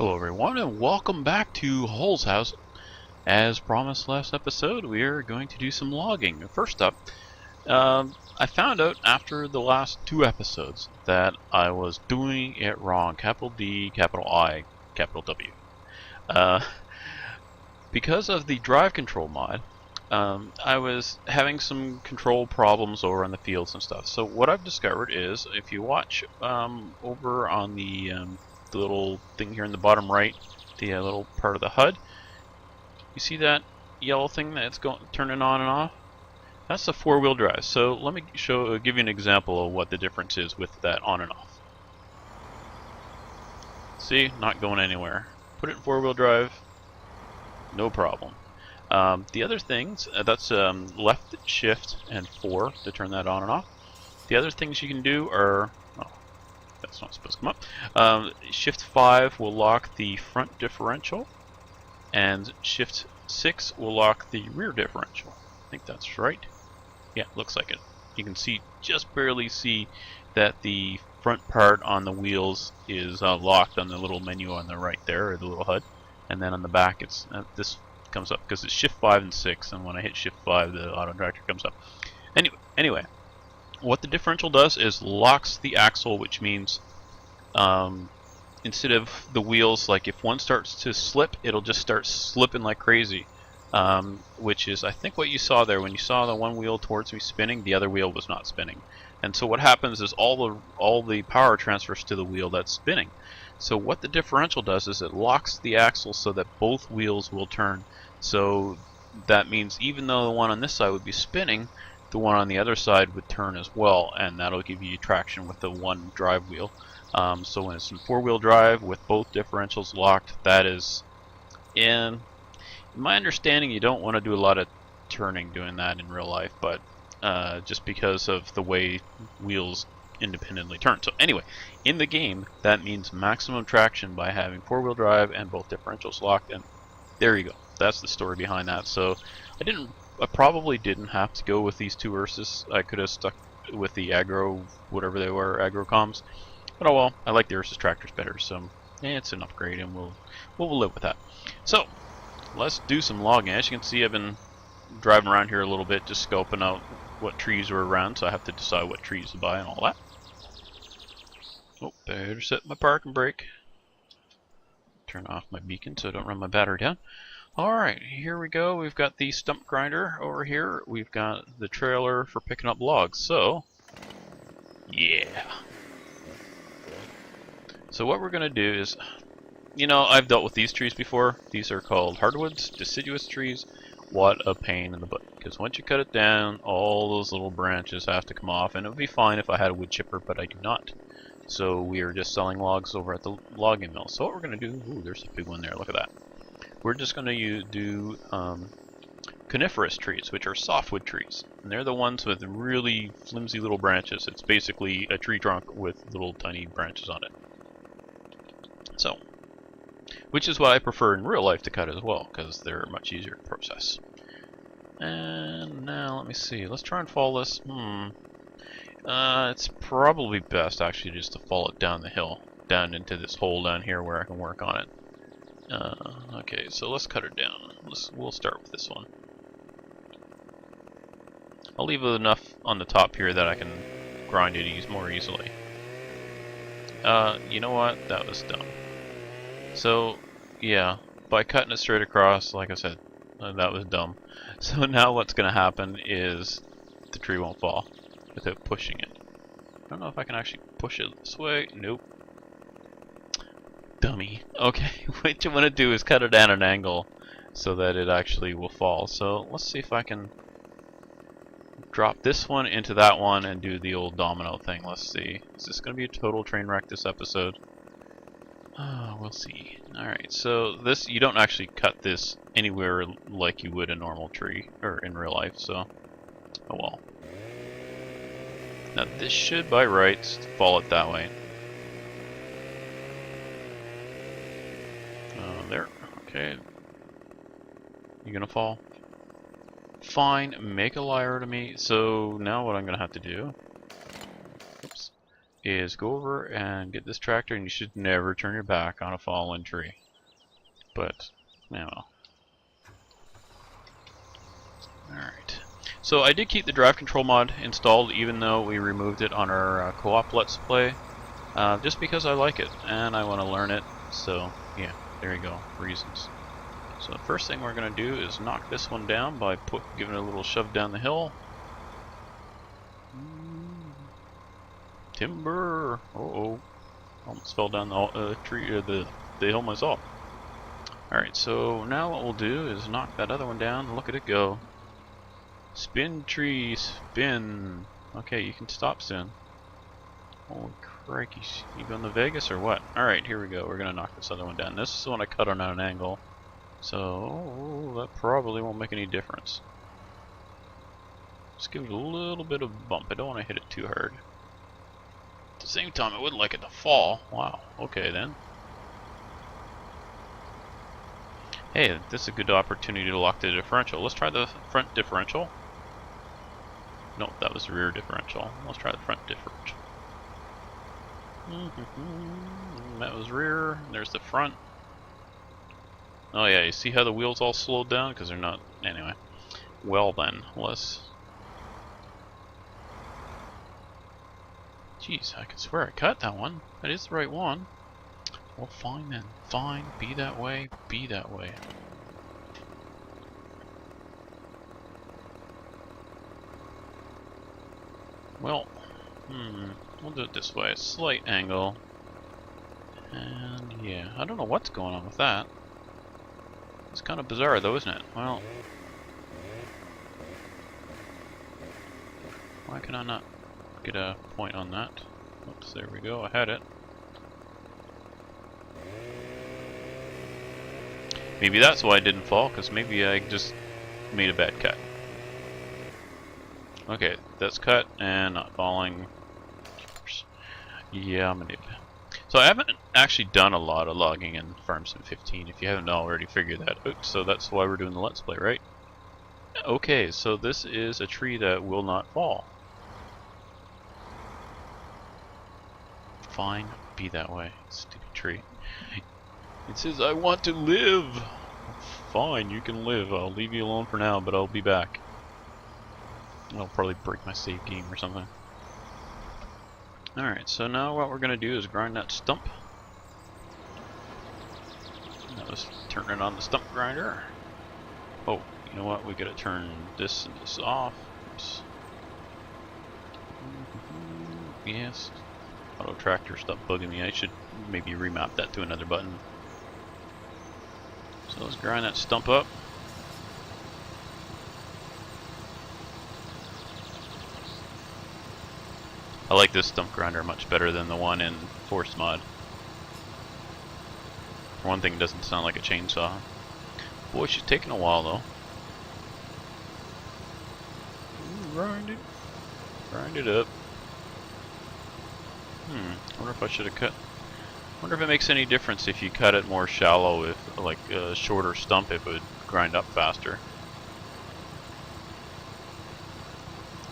Hello everyone and welcome back to Holzhausen. As promised last episode, we are going to do some logging. First up, I found out after the last two episodes that I was doing it wrong. Capital D, capital I, capital W. Because of the drive control mod, I was having some control problems over on the fields and stuff. So what I've discovered is, if you watch over on the little thing here in the bottom right, the little part of the HUD, you see that yellow thing that's turning on and off? That's the four-wheel drive. So let me give you an example of what the difference is with that on and off. See, not going anywhere. Put it in four-wheel drive, no problem. The other things, that's left shift and 4 to turn that on and off. The other things you can do are, oh, that's not supposed to come up. Shift 5 will lock the front differential, and Shift 6 will lock the rear differential. I think that's right. Yeah, looks like it. You can just barely see that the front part on the wheels is locked on the little menu on the right there, or the little HUD, and then on the back it's this comes up because it's Shift 5 and 6, and when I hit Shift 5 the auto tractor comes up. Anyway, what the differential does is locks the axle, which means instead of the wheels, like if one starts to slip, it'll just start slipping like crazy, which is I think what you saw there. When you saw the one wheel towards me spinning, the other wheel was not spinning, and so what happens is all the power transfers to the wheel that's spinning. So what the differential does is it locks the axle so that both wheels will turn. So that means even though the one on this side would be spinning, the one on the other side would turn as well, and that'll give you traction with the one drive wheel. So when it's in four-wheel drive with both differentials locked, that is, in my understanding, you don't want to do a lot of turning doing that in real life, but just because of the way wheels independently turn. So anyway, in the game, that means maximum traction by having four-wheel drive and both differentials locked, and there you go. That's the story behind that. So I probably didn't have to go with these two Ursus. I could have stuck with the Agro, whatever they were, Agro comms. But oh well, I like the Ursus tractors better, so it's an upgrade, and we'll live with that. So let's do some logging. As you can see, I've been driving around here a little bit, just scoping out what trees are around, so I have to decide what trees to buy and all that. Oh, better set my parking brake. Turn off my beacon so I don't run my battery down. Alright, here we go. We've got the stump grinder over here. We've got the trailer for picking up logs. So, yeah. So what we're going to do is, I've dealt with these trees before. These are called hardwoods, deciduous trees. What a pain in the butt. Because once you cut it down, all those little branches have to come off. And it would be fine if I had a wood chipper, but I do not. So we are just selling logs over at the logging mill. So what we're going to do, ooh, there's a big one there, look at that. We're just going to do coniferous trees, which are softwood trees. And they're the ones with really flimsy little branches. It's basically a tree trunk with little tiny branches on it. So, which is what I prefer in real life to cut as well, because they're much easier to process. And now, let me see, let's try and follow this. It's probably best actually just to follow it down the hill, down into this hole down here where I can work on it. Okay, so let's cut it down. We'll start with this one. I'll leave it enough on the top here that I can grind it more easily. You know what? That was dumb. So, yeah, by cutting it straight across, like I said, that was dumb. So now what's going to happen is the tree won't fall without pushing it. I don't know if I can actually push it this way. Nope. Dummy. Okay, what you want to do is cut it at an angle so that it actually will fall. So let's see if I can drop this one into that one and do the old domino thing. Let's see. Is this going to be a total train wreck this episode? We'll see. Alright, so this, you don't actually cut this anywhere like you would a normal tree, or in real life, so, oh well. Now this should, by rights, fall it that way. There, okay. You gonna fall? Fine, make a liar out of me. So now what I'm gonna have to do, oops, is go over and get this tractor, and you should never turn your back on a fallen tree. But, you know. Alright. So I did keep the drive control mod installed even though we removed it on our co-op Let's Play. Just because I like it and I want to learn it. So, yeah, there you go. Reasons. So the first thing we're going to do is knock this one down by giving it a little shove down the hill. Timber! Uh-oh. Almost fell down the tree, the hill myself. Alright, so now what we'll do is knock that other one down and look at it go. Spin tree, spin. Okay, you can stop soon. Holy crikey, you going to Vegas or what? Alright, here we go. We're going to knock this other one down. This is the one I cut on an angle. So, that probably won't make any difference. Just give it a little bit of bump. I don't want to hit it too hard. At the same time, I would like it to fall. Wow, okay then. Hey, this is a good opportunity to lock the differential. Let's try the front differential. Nope, that was the rear differential. Let's try the front differential. That was rear. There's the front. Oh yeah, you see how the wheels all slowed down? Because they're not... Anyway. Well then, let's... Jeez, I could swear I cut that one. That is the right one. Well, fine then. Fine. Be that way. Be that way. Well, we'll do it this way. A slight angle. And yeah, I don't know what's going on with that. It's kind of bizarre though, isn't it? Well, why can I not get a point on that? Oops, there we go. I had it. Maybe that's why I didn't fall, because maybe I just made a bad cut. Okay, that's cut and not falling. Yeah, I'm an idiot. So I haven't actually done a lot of logging in Farm Sim 15, if you haven't already figured that out. So that's why we're doing the Let's Play, right? Okay, so this is a tree that will not fall. Fine, be that way, stupid tree. It says, I want to live! Fine, you can live. I'll leave you alone for now, but I'll be back. I'll probably break my save game or something. Alright, so now what we're going to do is grind that stump. That was turning on the stump grinder. Oh, you know what? We got to turn this and this off. Oops. Yes. Auto tractor, stop bugging me. I should maybe remap that to another button. So let's grind that stump up. I like this stump grinder much better than the one in Force Mod. For one thing, it doesn't sound like a chainsaw. Boy, she's taking a while though. Grind it. Grind it up. I wonder if I should have cut. Wonder if it makes any difference if you cut it more shallow, if like a shorter stump, if it would grind up faster.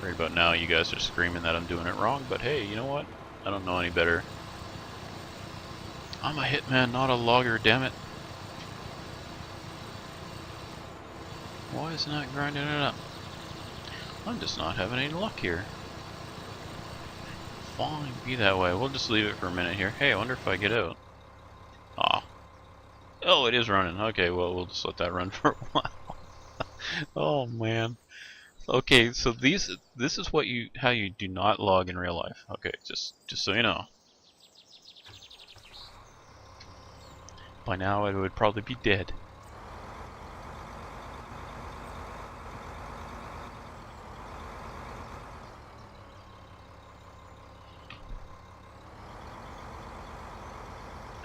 Right about now, you guys are screaming that I'm doing it wrong, but hey, you know what? I don't know any better. I'm a hitman, not a logger, damn it. Why is it not grinding it up? I'm just not having any luck here. Fine, be that way. We'll just leave it for a minute here. Hey, I wonder if I get out. Aw. Oh, it is running. Okay, well, we'll just let that run for a while. Oh, man. Okay, so this is what how you do not log in real life. Okay, just so you know. By now, it would probably be dead.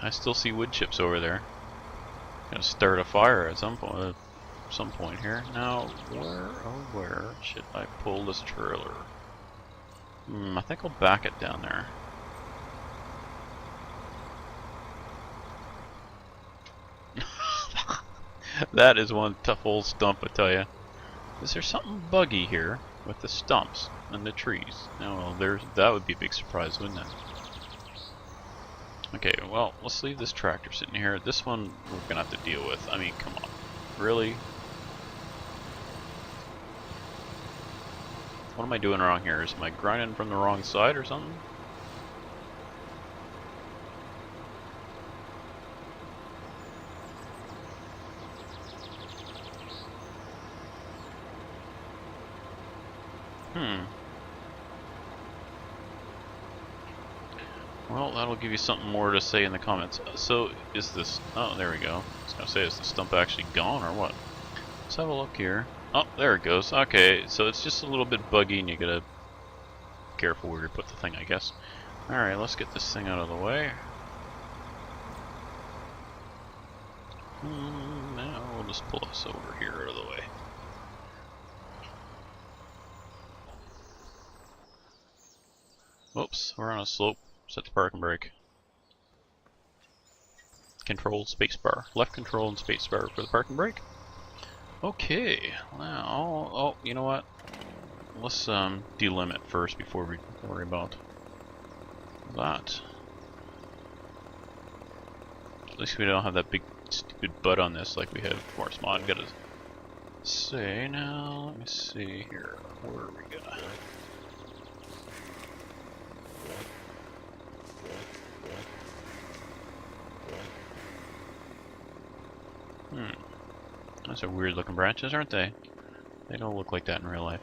I still see wood chips over there. Gonna start a fire at some point here. Now, where should I pull this trailer? I think I'll back it down there. That is one tough old stump, I tell you. Is there something buggy here with the stumps and the trees? No, well, that would be a big surprise, wouldn't it? Okay, well, let's leave this tractor sitting here. This one we're gonna have to deal with. I mean, come on. Really? What am I doing wrong here? Am I grinding from the wrong side or something? Well, that'll give you something more to say in the comments. So, is this... Oh, there we go. I was going to say, is the stump actually gone or what? Let's have a look here. Oh, there it goes. Okay, so it's just a little bit buggy and you gotta be careful where you put the thing, I guess. Alright, let's get this thing out of the way. Now we'll just pull this over here out of the way. Whoops, we're on a slope. Set the parking brake. Control spacebar. Left control and spacebar for the parking brake. Okay, now, oh, you know what? Let's delimit first before we worry about that. At least we don't have that big stupid butt on this like we had before. Mod. Gotta say now. Let me see here. Where are we gonna? Those are weird looking branches, aren't they? They don't look like that in real life.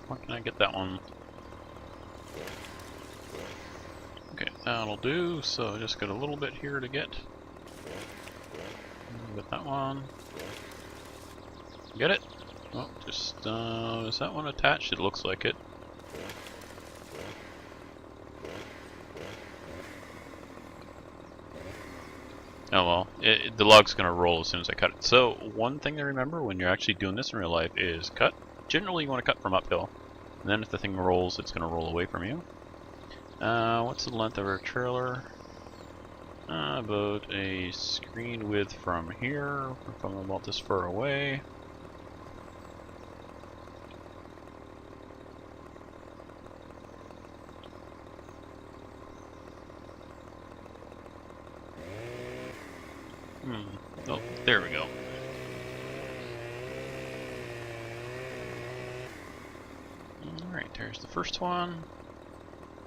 Where can I get that one? Okay, that'll do. So just got a little bit here to get. Get that one. Get it? Oh, just, is that one attached? It looks like it. Oh well, the log's gonna roll as soon as I cut it. So, one thing to remember when you're actually doing this in real life is cut. Generally you want to cut from uphill. And then if the thing rolls, it's gonna roll away from you. What's the length of our trailer? About a screen width from here, if I'm about this far away. Oh, there we go. Alright, there's the first one.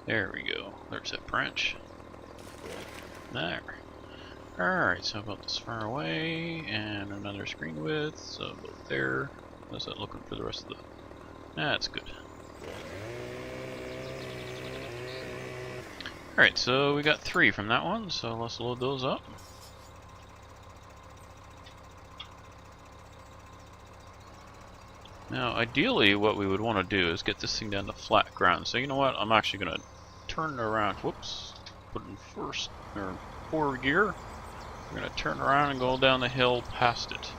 There we go. There's that branch. There. Alright, so about this far away, and another screen width, so about there. How's that looking for the rest of the... That's good. Alright, so we got 3 from that one, so let's load those up. Now, ideally, what we would want to do is get this thing down to flat ground. So you know what? I'm actually going to turn it around. Whoops. Put it in first, or forward gear. We're going to turn around and go down the hill past it.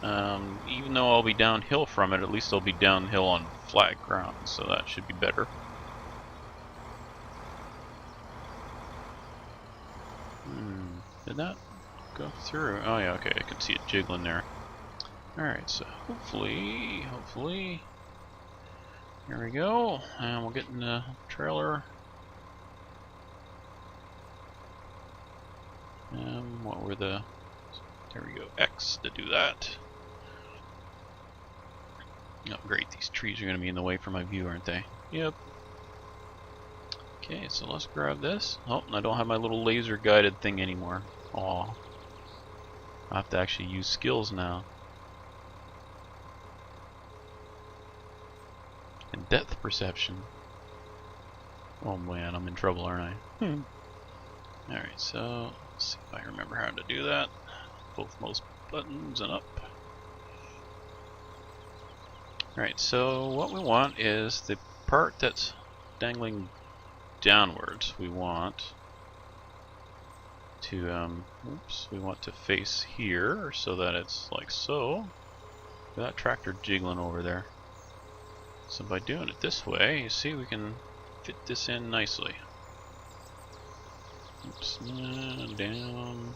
Even though I'll be downhill from it, at least I'll be downhill on flat ground, so that should be better. Did that go through? Oh yeah, okay, I can see it jiggling there. Alright, so hopefully, here we go, and we'll get in the trailer. What were the... There we go, X to do that. Oh great, these trees are going to be in the way for my view, aren't they? Yep. Okay, so let's grab this. Oh, I don't have my little laser guided thing anymore. Aw. I have to actually use skills now. And depth perception. Oh man, I'm in trouble, aren't I? Alright, so let's see if I remember how to do that. Both mouse buttons and up. Alright, so what we want is the part that's dangling downwards. We want to we want to face here so that it's like so. That tractor jiggling over there. So by doing it this way, you see we can fit this in nicely. Oops, down.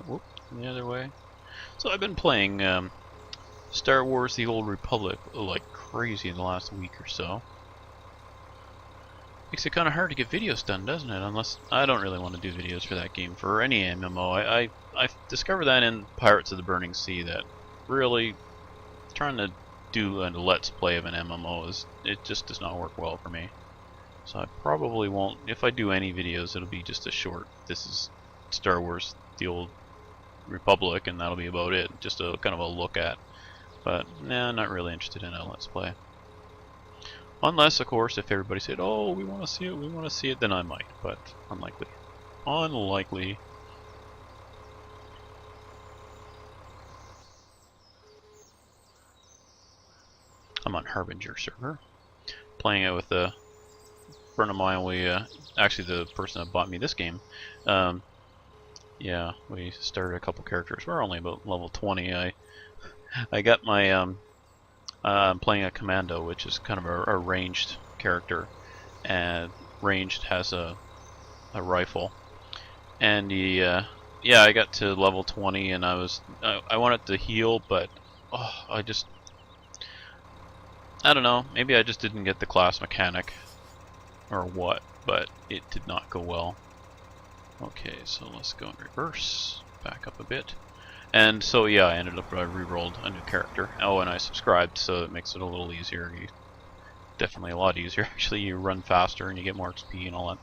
Whoop, the other way. So I've been playing Star Wars: The Old Republic like crazy in the last week or so. Makes it kind of hard to get videos done, doesn't it? Unless I don't really want to do videos for that game, for any MMO. I discovered that in Pirates of the Burning Sea, that really trying to do a let's play of an MMO it just does not work well for me. So I probably won't. If I do any videos, it'll be just a short. This is Star Wars: The Old Republic, and that'll be about it. Just a kind of a look at. But nah, not really interested in a let's play. Unless, of course, if everybody said, "Oh, we want to see it," then I might. But unlikely. Unlikely. I'm on Harbinger server, playing it with a friend of mine. We actually the person that bought me this game. Yeah, we started a couple characters. We're only about level 20. I got my I'm playing a commando, which is kind of a ranged character, and ranged has a rifle. And yeah, I got to level 20, and I wanted to heal, but I don't know. Maybe I just didn't get the class mechanic, or what, but it did not go well. Okay, so let's go in reverse, back up a bit. And so yeah, I ended up, I re-rolled a new character. Oh, and I subscribed, so it makes it a little easier. Definitely a lot easier. Actually, you run faster and you get more XP and all that.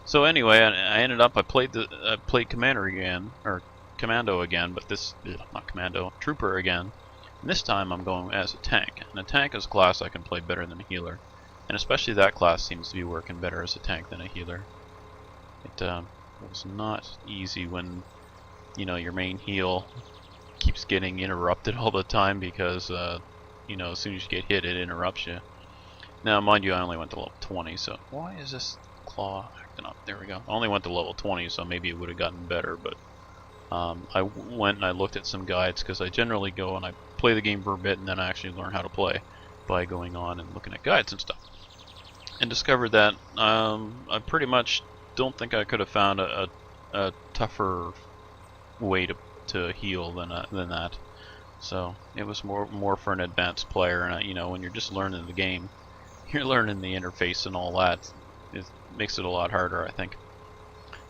So anyway, I ended up, I played Commander again, or Commando again, but this, not Commando, Trooper again. And this time I'm going as a tank. And a tank is a class I can play better than a healer. And especially that class seems to be working better as a tank than a healer. It was not easy when, you know, your main heal keeps getting interrupted all the time because, you know, as soon as you get hit, it interrupts you. Now, mind you, I only went to level 20, so why is this claw acting up? There we go. I only went to level 20, so maybe it would have gotten better, but I went and I looked at some guides, because I generally go and I play the game for a bit and then I actually learn how to play by going on and looking at guides and stuff. And discovered that I pretty much don't think I could have found a tougher way to heal than that. So it was more for an advanced player, and you know, when you're just learning the game, you're learning the interface and all that. It makes it a lot harder, I think.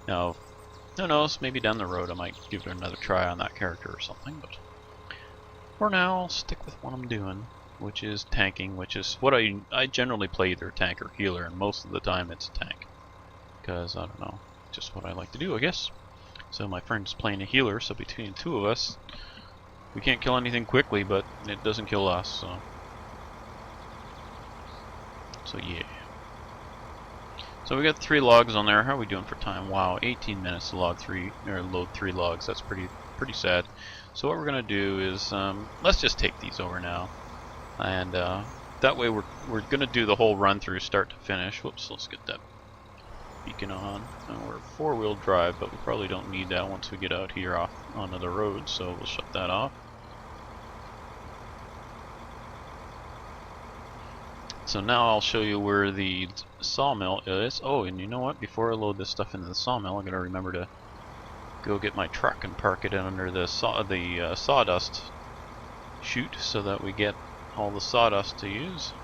Now, who knows? Maybe down the road I might give it another try on that character or something. But for now, I'll stick with what I'm doing, which is tanking, which is what I generally play, either tank or healer, and most of the time it's tank, because I don't know, just what I like to do, I guess. So my friend's playing a healer, so between the two of us, we can't kill anything quickly, but it doesn't kill us, so yeah. So we got 3 logs on there. How are we doing for time? Wow, 18 minutes to load 3 logs. That's pretty sad. So what we're gonna do is let's just take these over now, and that way we're gonna do the whole run through start to finish. Whoops, let's get that beacon on. And we're 4-wheel drive, but we probably don't need that once we get out here off onto the road, so we'll shut that off. So now I'll show you where the sawmill is. Oh, and you know what? Before I load this stuff into the sawmill, I'm gonna remember to go get my truck and park it under the sawdust chute, so that we get all the sawdust to use.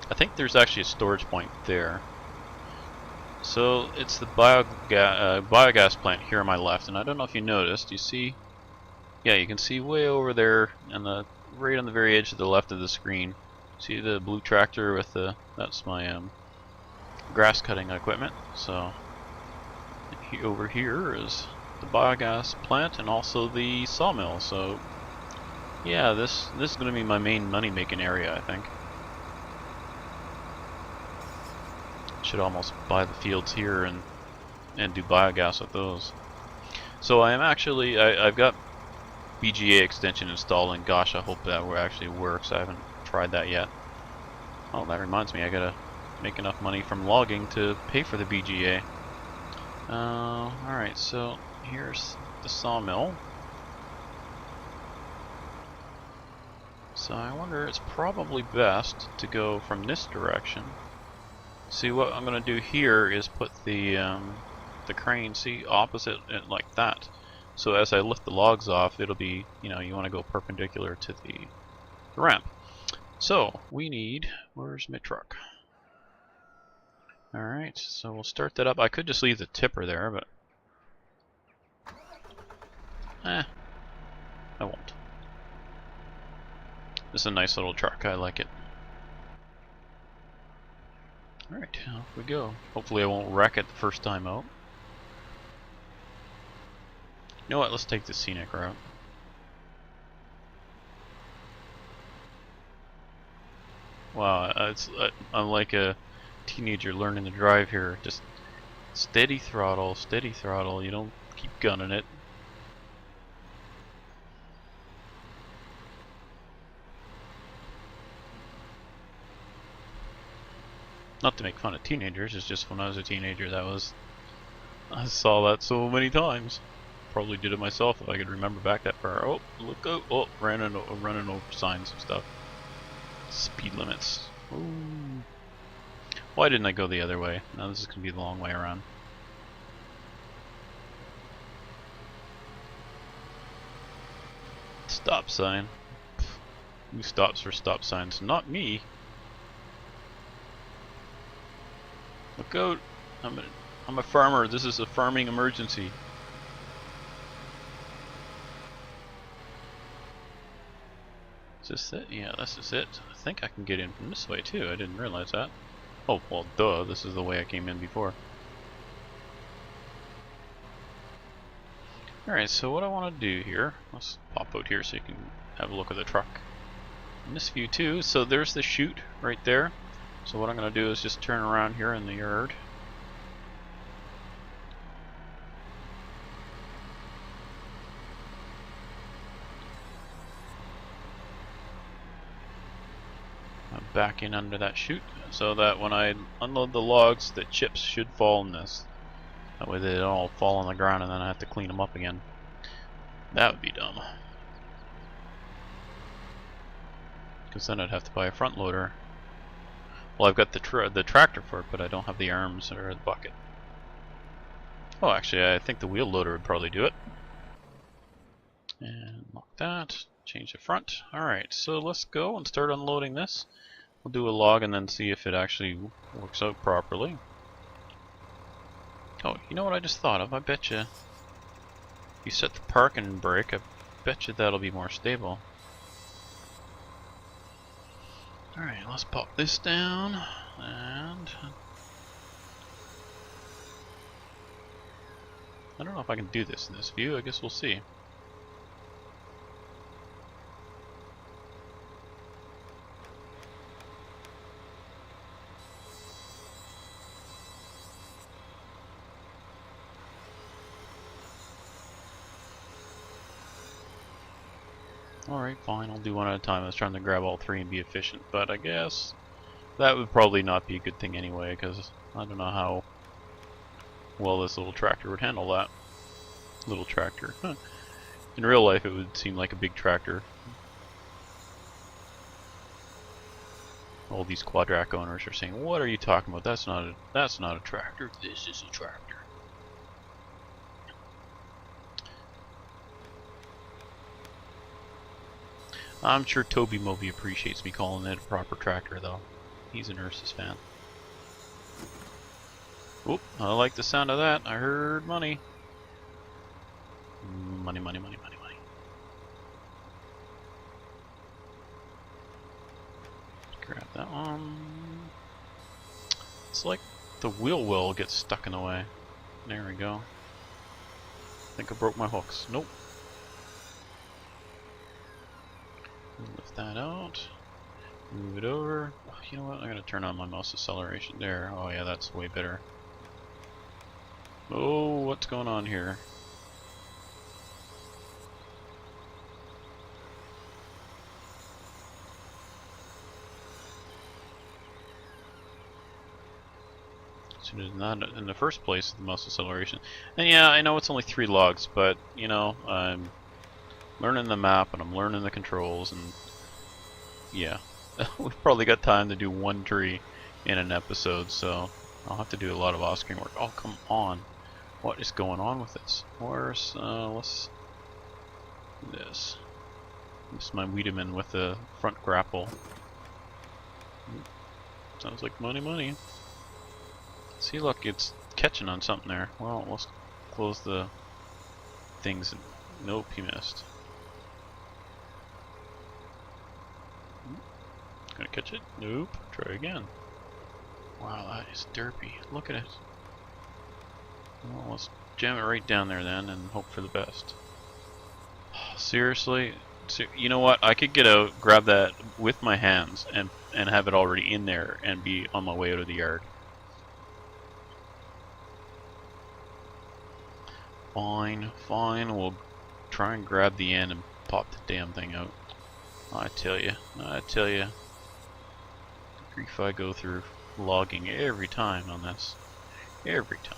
I think there's actually a storage point there. So it's the biogas plant here on my left, and I don't know if you noticed. You see? Yeah, you can see way over there, and right on the very edge of the left of the screen. See the blue tractor with that's my grass cutting equipment. So over here is the biogas plant and also the sawmill. So yeah, this is going to be my main money making area, I think. Should almost buy the fields here and do biogas with those. So I am actually I've got BGA extension installed, and gosh, I hope that actually works. I haven't tried that yet. Oh, that reminds me, I gotta make enough money from logging to pay for the BGA. Alright, so here's the sawmill. So I wonder, it's probably best to go from this direction. See, what I'm going to do here is put the crane, see, opposite it like that. So as I lift the logs off, it'll be, you know, you want to go perpendicular to the ramp. So we need, where's my truck? Alright, so we'll start that up. I could just leave the tipper there, but I won't. This is a nice little truck, I like it. Alright, off we go. Hopefully I won't wreck it the first time out. You know what, let's take the scenic route. Wow, I'm like a teenager learning to drive here. Just steady throttle, you don't keep gunning it. Not to make fun of teenagers, it's just when I was a teenager I saw that so many times. Probably did it myself if I could remember back that far. Oh, look out! Oh, running over signs and stuff. Speed limits. Ooh. Why didn't I go the other way? Now this is gonna be the long way around. Stop sign. Who stops for stop signs? Not me. Look out! I'm a farmer. This is a farming emergency. Is this it? Yeah, this is it. I think I can get in from this way too. I didn't realize that. Oh, well, duh. This is the way I came in before. Alright, so what I want to do here, let's pop out here so you can have a look at the truck. In this view too, so there's the chute right there. So what I'm going to do is just turn around here in the yard. I'm back in under that chute so that when I unload the logs, the chips should fall in this. That way they don't all fall on the ground and then I have to clean them up again. That would be dumb. Because then I'd have to buy a front loader. Well, I've got the tractor for it, but I don't have the arms or the bucket. Oh, actually, I think the wheel loader would probably do it. And lock that. Change the front. Alright, so let's go and start unloading this. We'll do a log and then see if it actually works out properly. Oh, you know what I just thought of? I bet you, if you set the parking brake, I bet you that'll be more stable. Alright, let's pop this down, and I don't know if I can do this in this view. I guess we'll see. Alright, fine, I'll do one at a time. I was trying to grab all three and be efficient, but I guess that would probably not be a good thing anyway, because I don't know how well this little tractor would handle that. Little tractor. Huh. In real life it would seem like a big tractor. All these quadrac owners are saying, what are you talking about? That's not a tractor. This is a tractor. I'm sure Toby Moby appreciates me calling it a proper tractor, though. He's an Ursus fan. Oop, I like the sound of that. I heard money. Money, money, money, money, money. Grab that one. It's like the wheel well gets stuck in the way. There we go. I think I broke my hooks. Nope. Lift that out. Move it over. Oh, you know what? I gotta turn on my mouse acceleration there. Oh yeah, that's way better. Oh, what's going on here? So not in the first place, the mouse acceleration. And yeah, I know it's only 3 logs, but you know, I'm learning the map and I'm learning the controls, and yeah, we've probably got time to do one tree in an episode, so I'll have to do a lot of off-screen work. Oh, come on. What is going on with this? Where's, let's do this. This is my Wiedemann with the front grapple. Sounds like money, money. See, look, it's catching on something there. Well, let's close the things. Nope, he missed. Gonna catch it? Nope. Try again. Wow, that is derpy. Look at it. Well, let's jam it right down there then and hope for the best. Seriously? You know what? I could get out, grab that with my hands, and have it already in there and be on my way out of the yard. Fine, fine. We'll try and grab the end and pop the damn thing out. I tell you, the grief I go through logging every time on this. Every time.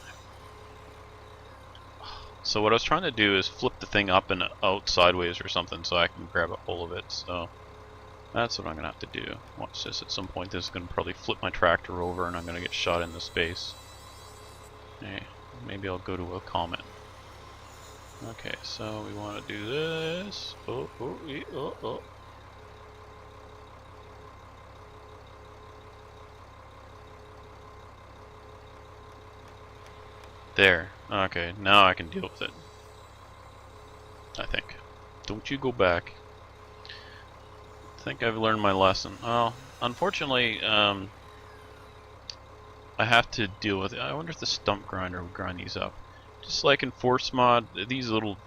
So what I was trying to do is flip the thing up and out sideways or something so I can grab a hold of it. So that's what I'm going to have to do. Watch this. At some point this is going to probably flip my tractor over and I'm going to get shot into space. Hey, maybe I'll go to a comment. Okay, so we want to do this. Oh. There. Okay, now I can deal with it. I think. Don't you go back. I think I've learned my lesson. Well, unfortunately, I have to deal with it. I wonder if the stump grinder will grind these up. Just like in Force Mod, these little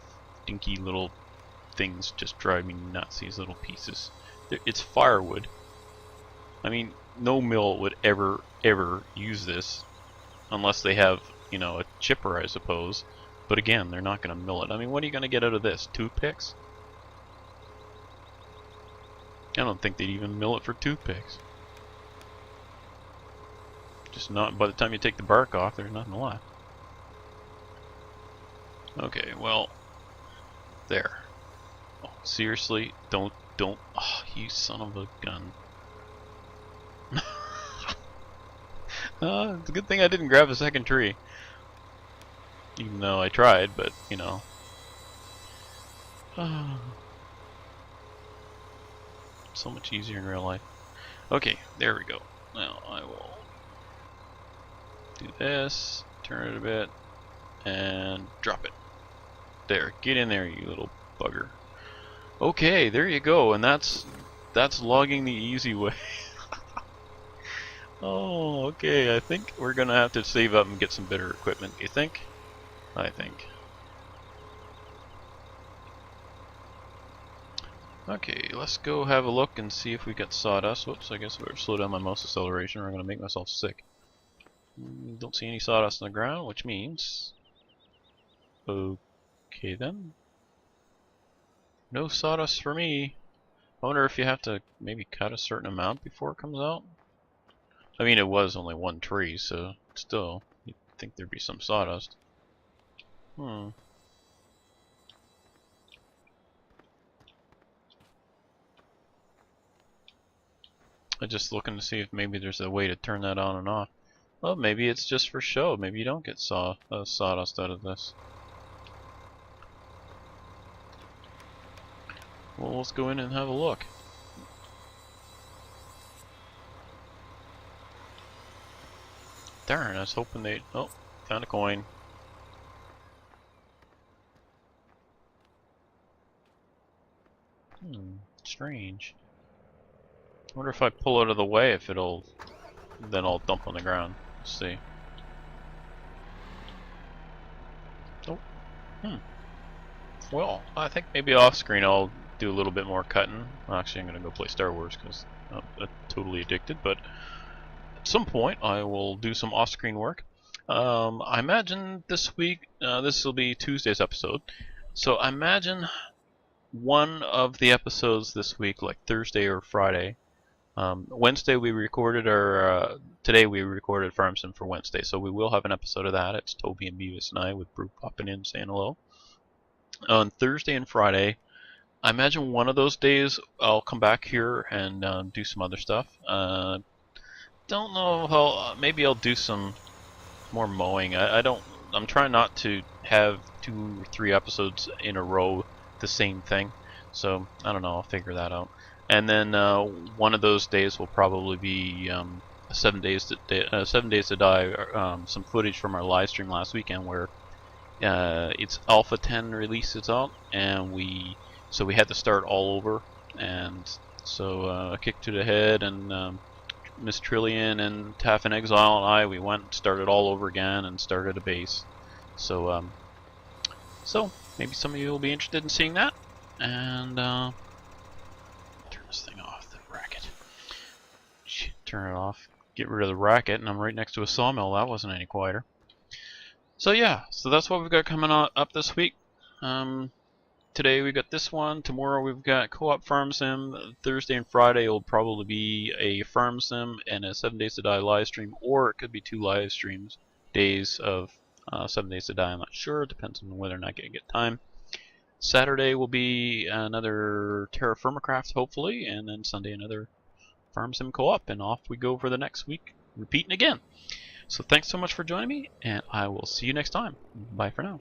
dinky little things just drive me nuts, these little pieces. It's firewood. I mean, no mill would ever use this unless they have, you know, a chipper, I suppose. But again, they're not going to mill it. I mean, what are you going to get out of this? Toothpicks? I don't think they'd even mill it for toothpicks. Just not, by the time you take the bark off, there's nothing left. Okay, well, there. Oh, seriously, don't, oh, you son of a gun. It's a good thing I didn't grab a second tree. Even though I tried, but, you know. So much easier in real life. Okay, there we go. Now I will do this, turn it a bit, and drop it. There, get in there, you little bugger. Okay, there you go, and that's logging the easy way. Oh, okay, I think we're gonna have to save up and get some better equipment. You think? I think. Okay, let's go have a look and see if we got sawdust. Whoops, I guess I better slow down my mouse acceleration or I'm gonna make myself sick. Don't see any sawdust on the ground, which means... Okay then. No sawdust for me. I wonder if you have to maybe cut a certain amount before it comes out? I mean, it was only one tree, so still, you'd think there'd be some sawdust. I'm just looking to see if maybe there's a way to turn that on and off. Well, maybe it's just for show. Maybe you don't get sawdust out of this. Well, let's go in and have a look. Darn, I was hoping they'd... Oh, found a coin. Strange. I wonder if I pull out of the way if it'll... Then I'll dump on the ground. Let's see. Oh. Well, I think maybe off screen I'll do a little bit more cutting. Actually, I'm going to go play Star Wars because I'm totally addicted, but at some point I will do some off-screen work. I imagine this week, this will be Tuesday's episode, so I imagine one of the episodes this week, like Thursday or Friday. Wednesday we recorded our, today we recorded Farm Sim for Wednesday, so we will have an episode of that. It's Toby and Beavis and I with Brew popping in saying hello. On Thursday and Friday, I imagine one of those days I'll come back here and do some other stuff. Don't know how. Maybe I'll do some more mowing. I don't. I'm trying not to have 2 or 3 episodes in a row the same thing. So I don't know. I'll figure that out. And then one of those days will probably be 7 days to die. Some footage from our live stream last weekend where it's Alpha 10 release is out, and we had to start all over, and so a kick to the head, and Miss Trillian and Taff and Exile and I, we went and started all over again and started a base. So so maybe some of you will be interested in seeing that. And turn this thing off, the racket. Turn it off. Get rid of the racket, and I'm right next to a sawmill. That wasn't any quieter. So yeah, so that's what we've got coming up this week. Today we got this one. Tomorrow we've got co-op farm sim. Thursday and Friday will probably be a farm sim and a 7 Days to Die live stream, or it could be 2 live streams days of 7 Days to Die. I'm not sure. It depends on whether or not I get time. Saturday will be another Terra Firmacraft, hopefully, and then Sunday another farm sim co-op, and off we go for the next week, repeating again. So thanks so much for joining me, and I will see you next time. Bye for now.